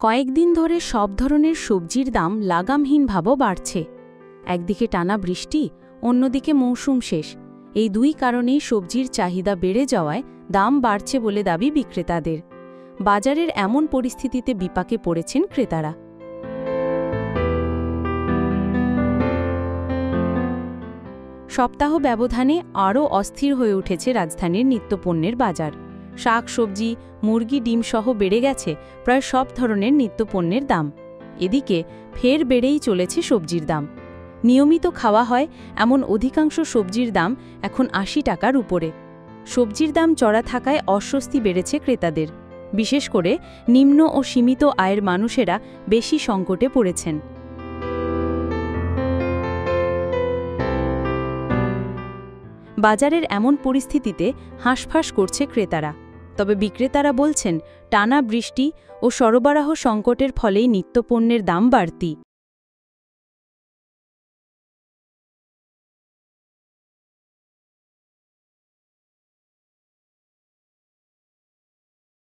কয়েকদিন ধরে সব ধরনের সবজির দাম লাগামহীনভাবে বাড়ছে। একদিকে টানা বৃষ্টি, অন্যদিকে মৌসুম শেষ। এই দুই কারণেই সবজির চাহিদা বেড়ে যাওয়ায় দাম বাড়ছে বলে দাবি বিক্রেতাদের। বাজারের এমন পরিস্থিতিতে বিপাকে পড়েছেন ক্রেতারা। সপ্তাহ ব্যবধানে আরও অস্থির হয়ে উঠেছে রাজধানীর নিত্যপণ্যের বাজার। শাক সবজি, মুরগি, ডিমসহ বেড়ে গেছে প্রায় সব ধরনের নিত্যপণ্যের দাম। এদিকে ফের বেড়েই চলেছে সবজির দাম। নিয়মিত খাওয়া হয় এমন অধিকাংশ সবজির দাম এখন ৮০ টাকার উপরে। সবজির দাম চড়া থাকায় অস্বস্তি বেড়েছে ক্রেতাদের। বিশেষ করে নিম্ন ও সীমিত আয়ের মানুষেরা বেশি সংকটে পড়েছেন। বাজারের এমন পরিস্থিতিতে হাঁসফাঁস করছে ক্রেতারা। তবে বিক্রেতারা বলছেন, টানা বৃষ্টি ও সরবরাহ সংকটের ফলেই নিত্যপণ্যের দাম বাড়তি।